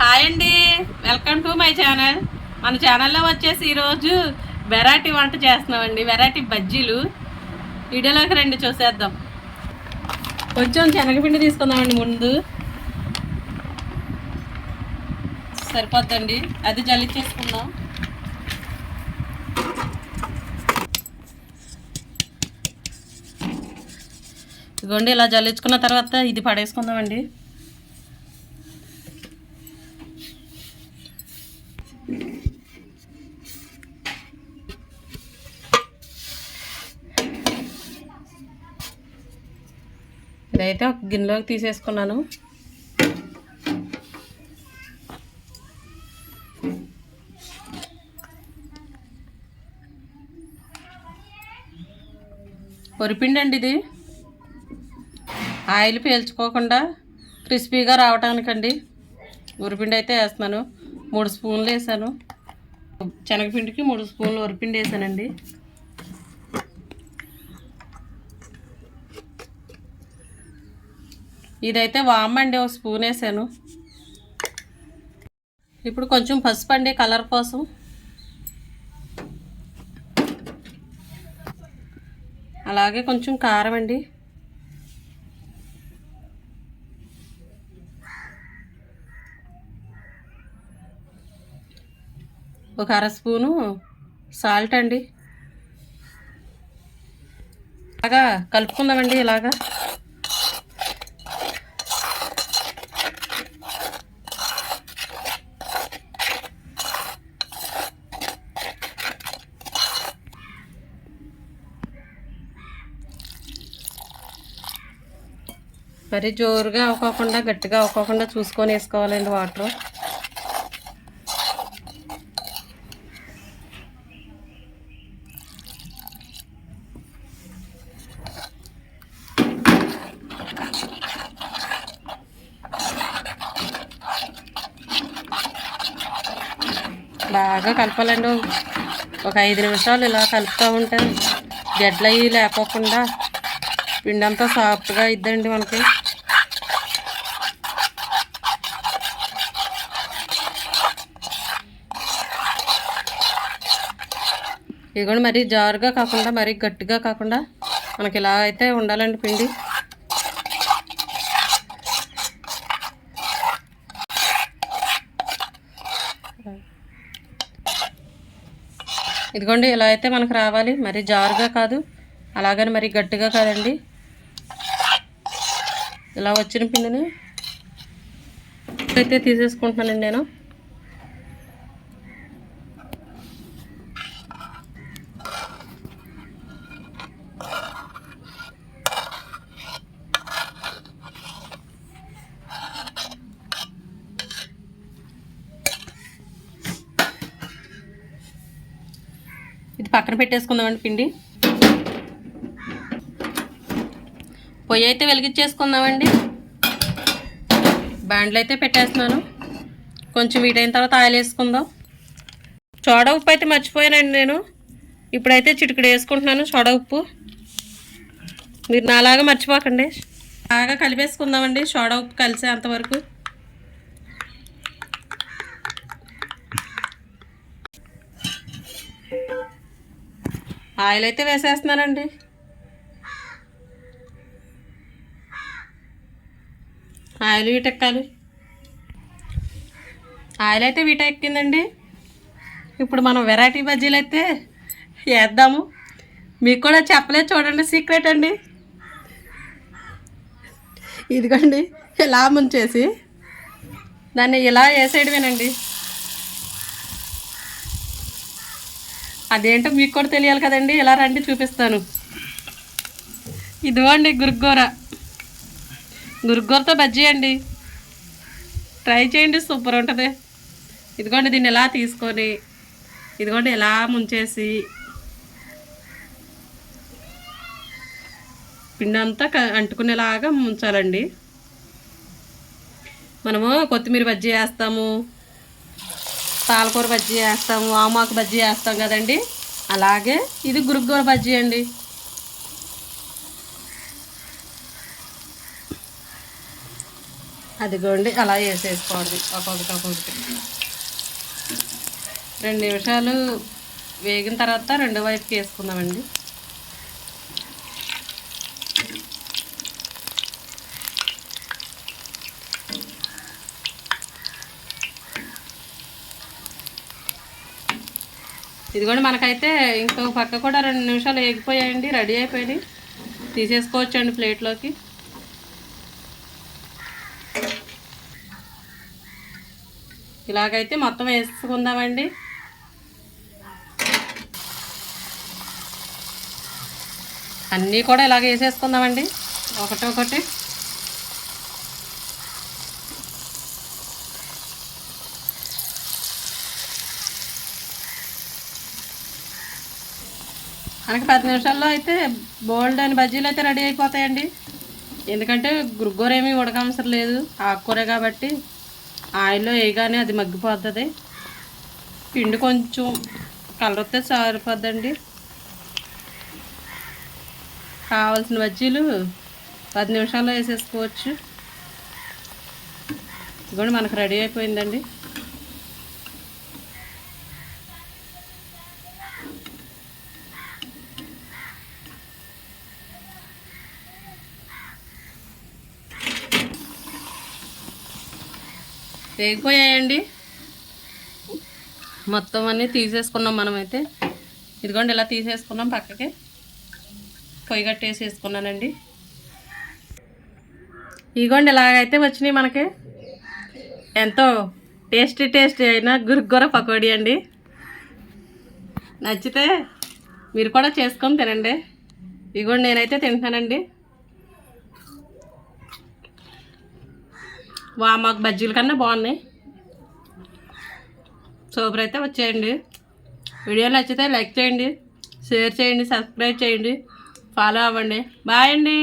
Hi అండి, welcome to my channel. మన ఛానల్లో వచ్చేసి ఈరోజు వెరైటీ వంట చేస్తున్నామండి, వెరైటీ బజ్జీలు. వీడియోలోకి రండి, చూసేద్దాం. కొంచెం శనగపిండి తీసుకుందామండి. ముందు సరిపోద్దండి, అది జల్లించేసుకుందాం. ఇదిగోండి, ఇలా జల్లించుకున్న తర్వాత ఇది పడేసుకుందామండి. ఇదైతే ఒక గిన్నెలోకి తీసేసుకున్నాను. వరిపిండి అండి ఇది. ఆయిల్ పీల్చుకోకుండా క్రిస్పీగా రావటానికండి వరిపిండి అయితే వేస్తున్నాను. 3 స్పూన్లు వేసాను. శనగపిండికి 3 స్పూన్లు వరిపిండి వేసానండి. ఇదైతే వామండి, 1 స్పూన్ వేసాను. ఇప్పుడు కొంచెం పసుపు అండి, కలర్ కోసం. అలాగే కొంచెం కారం అండి. ఒక 1/2 స్పూను సాల్ట్ అండి. ఇలాగా కలుపుకుందామండి. ఇలాగా మరి జోరుగా అవ్వకుండా గట్టిగా అవ్వకుండా చూసుకొని వేసుకోవాలండి వాటర్. బాగా కలపాలండి. ఒక 5 నిమిషాలు ఇలా కలుపుతూ ఉంటే గడ్డలు అవి లేకోకుండా పిండి అంతా సాఫ్ట్గా ఇద్దండి మనకి. ఇదిగోండి, మరీ జారుగా కాకుండా మరీ గట్టిగా కాకుండా మనకి ఇలా అయితే ఉండాలండి పిండి. ఇదిగోండి, ఇలా అయితే మనకు రావాలి. మరీ జారుగా కాదు, అలాగని మరీ గట్టిగా కాదండి. ఇలా వచ్చిన పిండిని అయితే తీసేసుకుంటున్నానండి నేను. ఇది పక్కన పెట్టేసుకుందామండి పిండి. పొయ్యి అయితే వెలిగించేసుకుందామండి. బాండ్లు అయితే పెట్టేస్తున్నాను. కొంచెం వీటైన తర్వాత ఆయిల్ వేసుకుందాం. సోడా ఉప్పు అయితే మర్చిపోయానండి నేను. ఇప్పుడైతే చిటికెడు వేసుకుంటున్నాను సోడా ఉప్పు. మీరు నాలాగా మర్చిపోకండి. బాగా కలిపేసుకుందామండి, సోడా ఉప్పు కలిసే అంతవరకు. ఆయిల్ అయితే వేసేస్తున్నానండి. ఆయిల్ వీటెక్కాలి. ఆయిల్ అయితే వీటెక్కిందండి. ఇప్పుడు మనం వెరైటీ బజ్జీలు అయితే వేద్దాము. మీకు కూడా చెప్పలేదు చూడండి, సీక్రెట్ అండి. ఇదిగోండి, ఇలా ముంచేసి దాన్ని ఇలా వేసేయడమేనండి. అదేంటో మీకు కూడా తెలియాలి కదండి. ఇలా రండి, చూపిస్తాను. ఇదిగోండి గురుగూరతో బజ్జీ అండి. ట్రై చేయండి, సూపర్ ఉంటుంది. ఇదిగోండి, దీన్ని ఇలా తీసుకొని ఇదిగోండి ఇలా ముంచేసి పిండి అంతా అంటుకునేలాగా ముంచాలండి. మనము కొత్తిమీర బజ్జీ వేస్తాము, పాలకూర బజ్జీ వేస్తాము, ఆమాకు బజ్జీ వేస్తాం కదండి. అలాగే ఇది గురుగూర బజ్జీ అండి. అదిగోండి అలా వేసేసుకోండి ఒక్కొక్కటి 2 నిమిషాలు వేగిన తర్వాత రెండో వైపుకి వేసుకుందామండి. ఇదిగోండి మనకైతే ఇంకో పక్క కూడా 2 నిమిషాలు వేగిపోయాయండి, రెడీ అయిపోయినాయి. తీసేసుకోవచ్చండి ప్లేట్లోకి. ఇలాగైతే మొత్తం వేసుకుందామండి. అన్నీ కూడా ఇలాగ వేసేసుకుందామండి ఒకటి. మనకి 10 నిమిషాల్లో అయితే బోల్డ్ అని బజ్జీలు అయితే రెడీ అయిపోతాయండి. ఎందుకంటే గురుగూర ఏమీ ఉడకవసరం లేదు, ఆకుకూర కాబట్టి ఆయిల్లో వేయగానే అది మగ్గిపోతుంది. పిండి కొంచెం కలర్ వస్తే సరిపోద్దండి. కావాల్సిన బజ్జీలు 10 నిమిషాల్లో వేసేసుకోవచ్చు. ఇదిగోండి మనకు రెడీ అయిపోయిందండి. వేగిపోయాయండి, మొత్తం అన్నీ తీసేసుకున్నాం మనమైతే. ఇదిగోండి ఇలా తీసేసుకున్నాం పక్కకి. పొయ్యి కట్టేసి వేసుకున్నానండి. ఇదిగోండి ఇలాగైతే వచ్చినాయి మనకి. ఎంతో టేస్టీ అయిన గురుగూర పకోడీ అండి. నచ్చితే మీరు కూడా చేసుకొని తినండి. ఇదిగోండి నేనైతే తింటానండి. మాకు బజ్జీల కన్నా బాగున్నాయి. సూపర్ అయితే వచ్చేయండి. వీడియో నచ్చితే లైక్ చేయండి, షేర్ చేయండి, సబ్స్క్రైబ్ చేయండి, ఫాలో అవ్వండి. బాయ్ అండి.